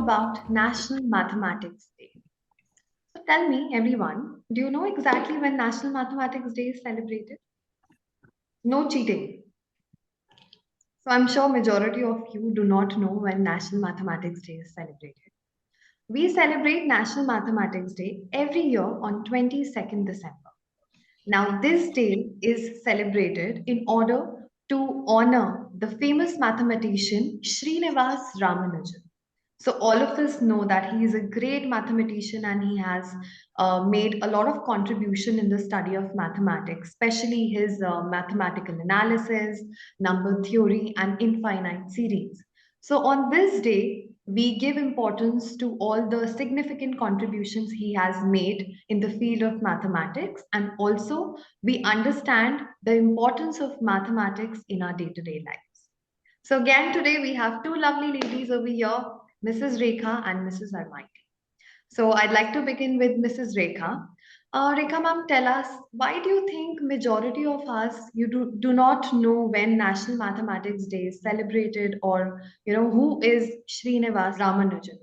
about National Mathematics Day. So tell me, everyone, do you know exactly when National Mathematics Day is celebrated? No cheating. So I'm sure majority of you do not know when National Mathematics Day is celebrated. We celebrate National Mathematics Day every year on 22nd December. Now, this day is celebrated in order to honor the famous mathematician Srinivas Ramanujan. So, all of us know that he is a great mathematician and he has made a lot of contribution in the study of mathematics, especially his mathematical analysis, number theory, and infinite series. So, on this day, we give importance to all the significant contributions he has made in the field of mathematics, and also we understand the importance of mathematics in our day to day lives. So, again, today we have two lovely ladies over here, Mrs. Rekha and Mrs. Armaiti. So, I'd like to begin with Mrs. Rekha. Rekha ma'am, tell us, why do you think majority of us do not know when National Mathematics Day is celebrated, or who is Srinivas Ramanujan?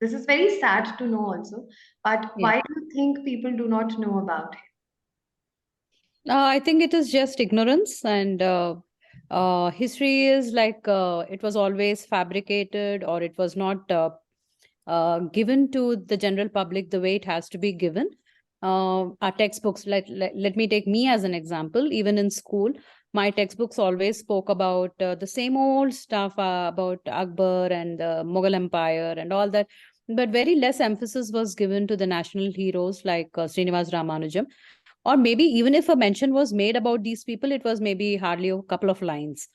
This is very sad to know also, but Yeah. why do you think people do not know about him? I think it is just ignorance, and history is like it was always fabricated, or it was not given to the general public the way it has to be given. Our textbooks, let me take me as an example. Even in school, my textbooks always spoke about the same old stuff about Akbar and the Mughal Empire and all that, but very less emphasis was given to the national heroes like Srinivas Ramanujan. Or maybe even if a mention was made about these people, it was maybe hardly a couple of lines.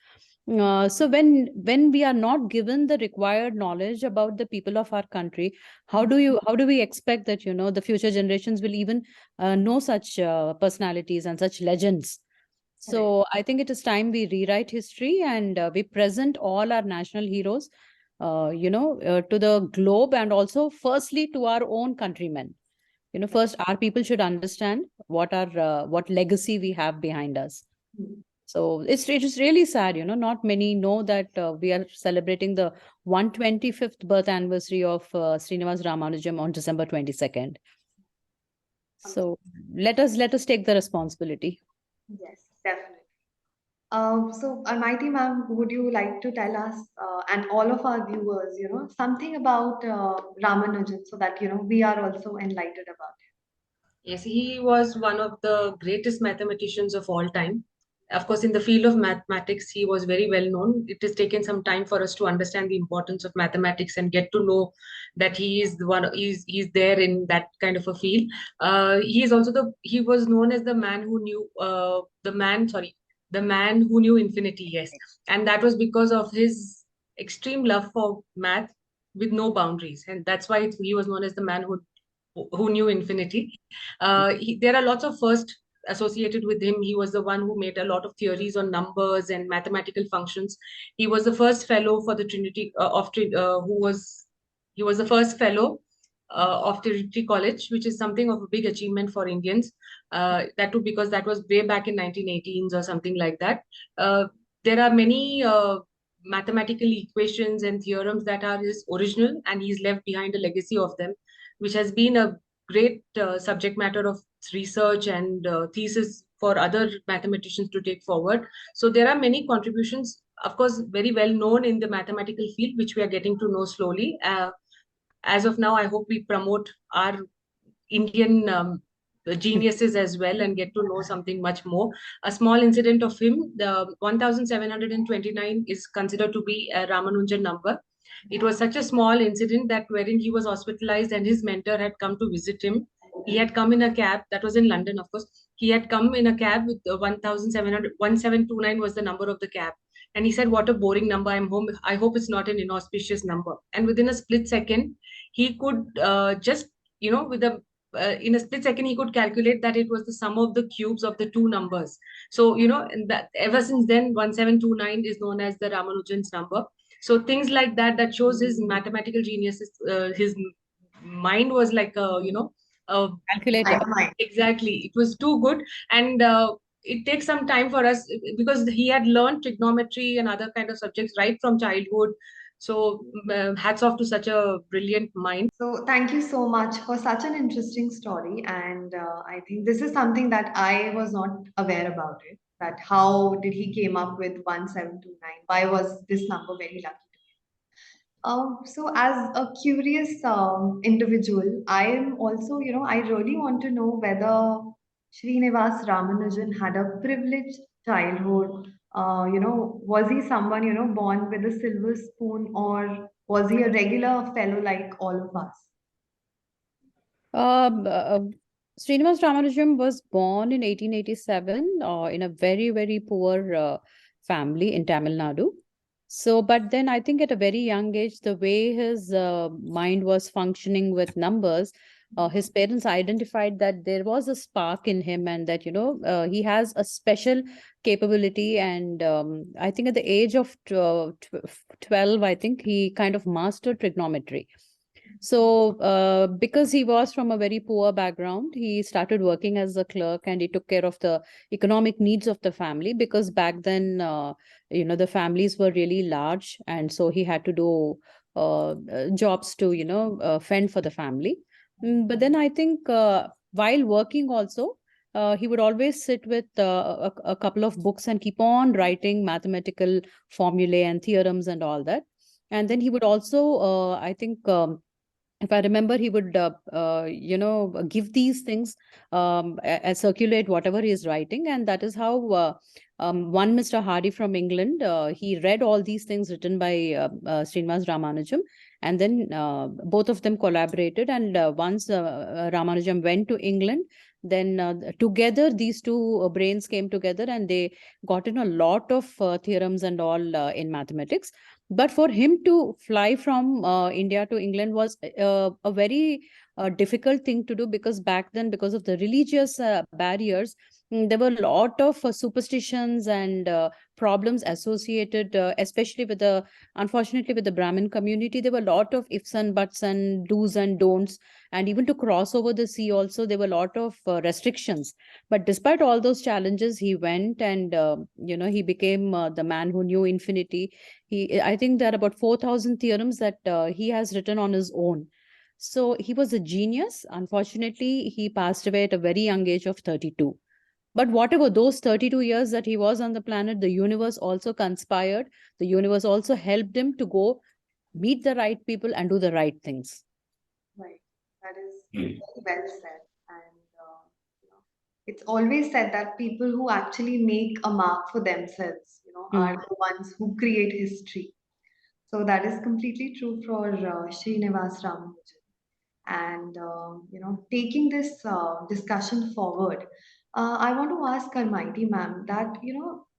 So when we are not given the required knowledge about the people of our country, how do we expect that the future generations will even know such personalities and such legends? So I think it is time we rewrite history, and we present all our national heroes, to the globe, and also firstly to our own countrymen. First our people should understand what legacy we have behind us. Hmm. So it is really sad, not many know that we are celebrating the 125th birth anniversary of Srinivas Ramanujan on December 22nd. So let us take the responsibility. Yes, definitely. So, Almighty Ma'am, would you like to tell us and all of our viewers, something about Ramanujan, so that we are also enlightened about Yes, he was one of the greatest mathematicians of all time. Of course, in the field of mathematics, he was very well known. It has taken some time for us to understand the importance of mathematics and get to know that he is the one. He's there in that kind of a field. He is also he was known as the man who knew the man who knew infinity. Yes, and that was because of his extreme love for math with no boundaries, and that's why he was known as the man who knew infinity. There are lots of firsts associated with him. He was the one who made a lot of theories on numbers and mathematical functions. He was the first fellow for the Trinity he was the first fellow of Trinity College, which is something of a big achievement for Indians. That too because that was way back in 1918s or something like that. There are many mathematical equations and theorems that are his original, and he's left behind a legacy of them, which has been a great subject matter of research and thesis for other mathematicians to take forward. So there are many contributions, of course, very well known in the mathematical field, which we are getting to know slowly. As of now, I hope we promote our Indian geniuses as well and get to know something much more. A small incident of him, the 1729 is considered to be a Ramanujan number. It was such a small incident that wherein he was hospitalized and his mentor had come to visit him. He had come in a cab, that was in London, of course. He had come in a cab with 1729 was the number of the cab. And he said, "What a boring number. I'm home. I hope it's not an inauspicious number." And within a split second, he could just, with a in a split second, he could calculate that it was the sum of the cubes of the two numbers. So, and that ever since then, 1729 is known as the Ramanujan's number. So things like that, that shows his mathematical genius. His mind was like Calculator. exactly. It was too good. And it takes some time for us because he had learned trigonometry and other kind of subjects right from childhood. So hats off to such a brilliant mind. So thank you so much for such an interesting story, and I think this is something that I was not aware about it. That how did he came up with 1729? Why was this number very lucky? So as a curious individual, I am also, I really want to know whether Srinivas Ramanujan had a privileged childhood. Was he someone, born with a silver spoon, or was he a regular fellow like all of us? Um, uh, Srinivas Ramanujan was born in 1887 in a very, very poor family in Tamil Nadu. So, but then I think at a very young age, the way his mind was functioning with numbers, his parents identified that there was a spark in him and that, he has a special capability. And I think at the age of 12, I think he kind of mastered trigonometry. So, because he was from a very poor background, he started working as a clerk and he took care of the economic needs of the family because back then, the families were really large. And so he had to do jobs to, fend for the family. But then I think while working also, he would always sit with a couple of books and keep on writing mathematical formulae and theorems and all that. And then he would also, I think, if I remember, he would, give these things, circulate whatever he is writing. And that is how one Mr. Hardy from England, he read all these things written by Srinivas Ramanujan. And then both of them collaborated. And once Ramanujan went to England, then together these two brains came together and they got in a lot of theorems and all in mathematics. But for him to fly from India to England was a very difficult thing to do because back then, because of the religious barriers, there were a lot of superstitions and problems associated, especially with the, unfortunately, with the Brahmin community. There were a lot of ifs and buts and do's and don'ts. And even to cross over the sea, also, there were a lot of restrictions. But despite all those challenges, he went and, he became the man who knew infinity. I think there are about 4,000 theorems that he has written on his own. So he was a genius. Unfortunately, he passed away at a very young age of 32. But whatever those 32 years that he was on the planet, the universe also conspired. The universe also helped him to go meet the right people and do the right things. Right. That is very well said. And it's always said that people who actually make a mark for themselves, are the ones who create history. So that is completely true for Srinivas Ramanujan. And taking this discussion forward, I want to ask Almighty Ma'am that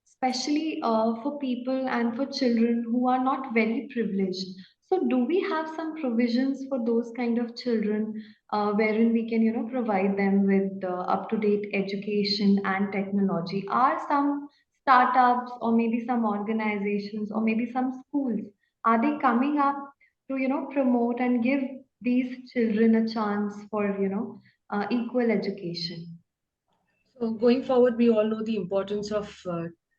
especially for people and for children who are not very privileged. So, do we have some provisions for those kind of children, wherein we can provide them with up-to-date education and technology? Are some startups or maybe some organizations or maybe some schools, are they coming up to promote and give these children a chance for equal education? So going forward, we all know the importance of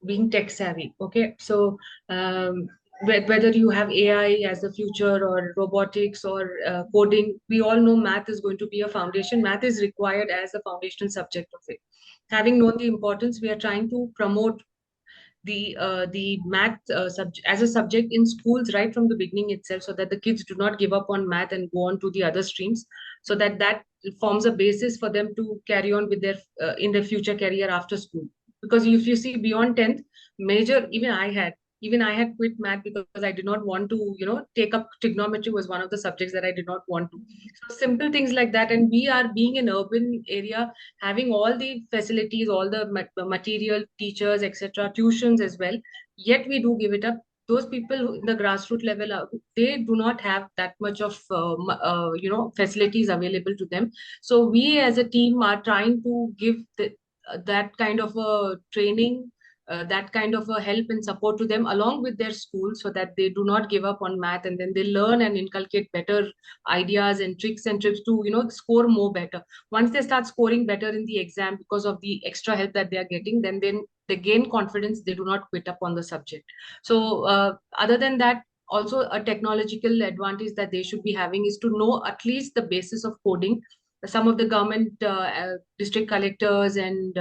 being tech savvy. Okay, so whether you have AI as the future or robotics or coding, we all know math is going to be a foundation. Math is required as a foundational subject of it. Having known the importance, we are trying to promote the math as a subject in schools right from the beginning itself, so that the kids do not give up on math and go on to the other streams, so that that forms a basis for them to carry on with their in their future career after school. Because if you see beyond 10th, major, even I had quit math because I did not want to take up trigonometry. Was one of the subjects that I did not want to. So simple things like that. And we are being an urban area, having all the facilities, all the material, teachers, etc., tuitions as well. Yet we do give it up. Those people in the grassroots level, they do not have that much of facilities available to them. So we as a team are trying to give that kind of a training, that kind of a help and support to them along with their school, so that they do not give up on math, and then they learn and inculcate better ideas and tricks and tips to score more better. Once they start scoring better in the exam because of the extra help that they are getting, then they gain confidence. They do not quit up on the subject. So other than that, also a technological advantage that they should be having is to know at least the basis of coding. Some of the government district collectors and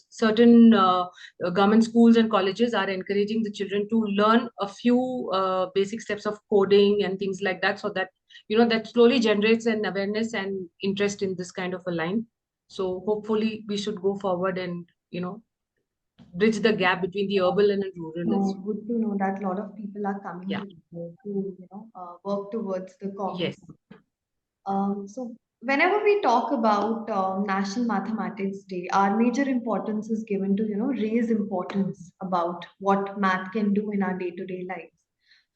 certain government schools and colleges are encouraging the children to learn a few basic steps of coding and things like that, so that that slowly generates an awareness and interest in this kind of a line. So hopefully we should go forward and bridge the gap between the urban and rural as No, well. good to know that a lot of people are coming Yeah. together to, work towards the common. Yes. So whenever we talk about National Mathematics Day, our major importance is given to, raise importance about what math can do in our day-to-day lives.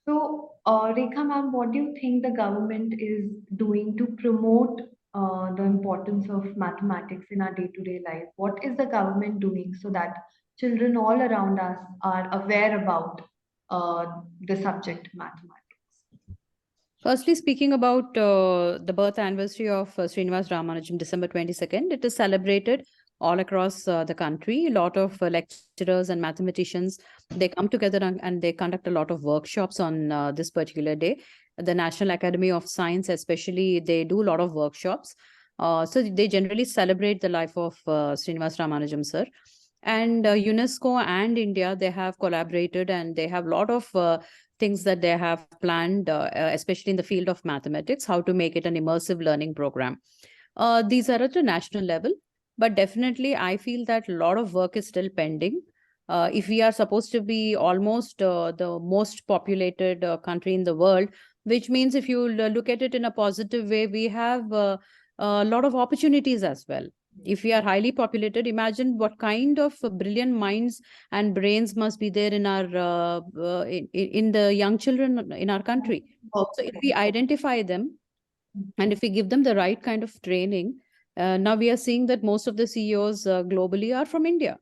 So, Rekha ma'am, what do you think the government is doing to promote the importance of mathematics in our day-to-day life? What is the government doing so that children all around us are aware about the subject mathematics? Firstly, speaking about the birth anniversary of Srinivas Ramanujan, December 22nd, it is celebrated all across the country. A lot of lecturers and mathematicians, they come together and they conduct a lot of workshops on this particular day. The National Academy of Science, especially, they do a lot of workshops. So they generally celebrate the life of Srinivas Ramanujan, sir. And UNESCO and India, they have collaborated and they have a lot of things that they have planned, especially in the field of mathematics, how to make it an immersive learning program. These are at a national level, but definitely I feel that a lot of work is still pending. If we are supposed to be almost the most populated country in the world, which means if you look at it in a positive way, we have a lot of opportunities as well. If we are highly populated, imagine what kind of brilliant minds and brains must be there in our in the young children in our country. So if we identify them and if we give them the right kind of training, now we are seeing that most of the CEOs globally are from India.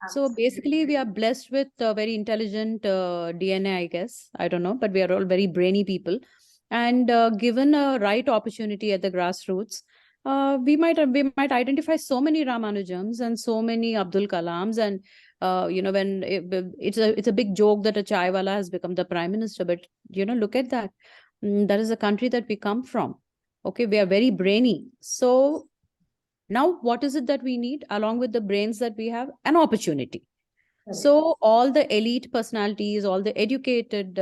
So basically, we are blessed with very intelligent DNA, I guess. I don't know, but we are all very brainy people. And given a right opportunity at the grassroots, we might identify so many Ramanujans and so many Abdul Kalams. And when it's a big joke that a chaiwala has become the prime minister, but look at that. That is the country that we come from. Okay, we are very brainy. So now, what is it that we need along with the brains that we have? An opportunity. So all the elite personalities, all the educated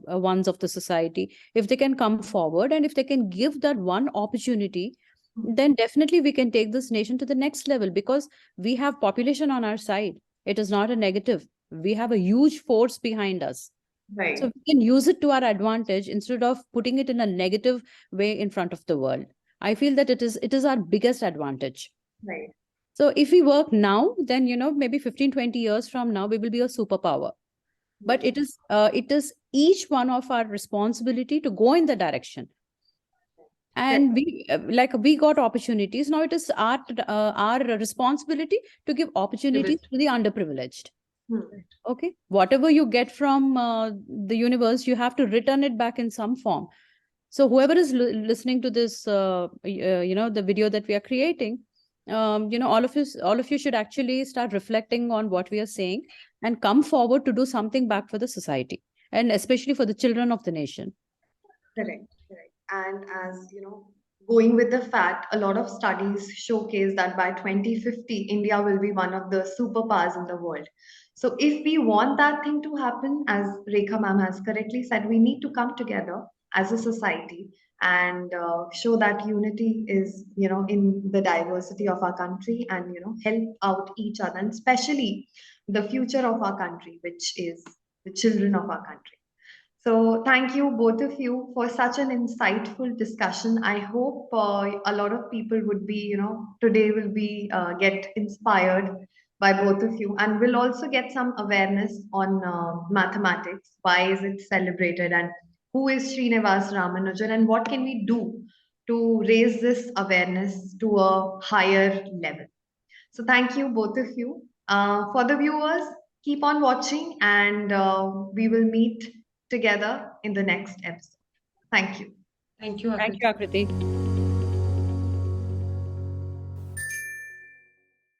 ones of the society, if they can come forward and if they can give that one opportunity, then definitely we can take this nation to the next level, because we have population on our side. It is not a negative. We have a huge force behind us. Right. So we can use it to our advantage instead of putting it in a negative way in front of the world. I feel that it is our biggest advantage. Right. So if we work now, then maybe 15, 20 years from now, we will be a superpower. But it is each one of our responsibility to go in the direction. And we got opportunities. Now it is our responsibility to give opportunities to the underprivileged. Okay, whatever you get from the universe, you have to return it back in some form. So whoever is listening to this, the video that we are creating, all of you should actually start reflecting on what we are saying and come forward to do something back for the society, and especially for the children of the nation. Correct, correct. And as going with the fact, a lot of studies showcase that by 2050, India will be one of the superpowers in the world. So if we want that thing to happen, as Rekha ma'am has correctly said, we need to come together as a society and show that unity is, in the diversity of our country, and, help out each other, and especially the future of our country, which is the children of our country. So thank you both of you for such an insightful discussion. I hope a lot of people would be, today will be get inspired by both of you, and will also get some awareness on mathematics. Why is it celebrated, and who is Srinivas Ramanujan, and what can we do to raise this awareness to a higher level? So thank you both of you. For the viewers, keep on watching, and we will meet together in the next episode. Thank you. Thank you, Thank Akriti. you, Akriti.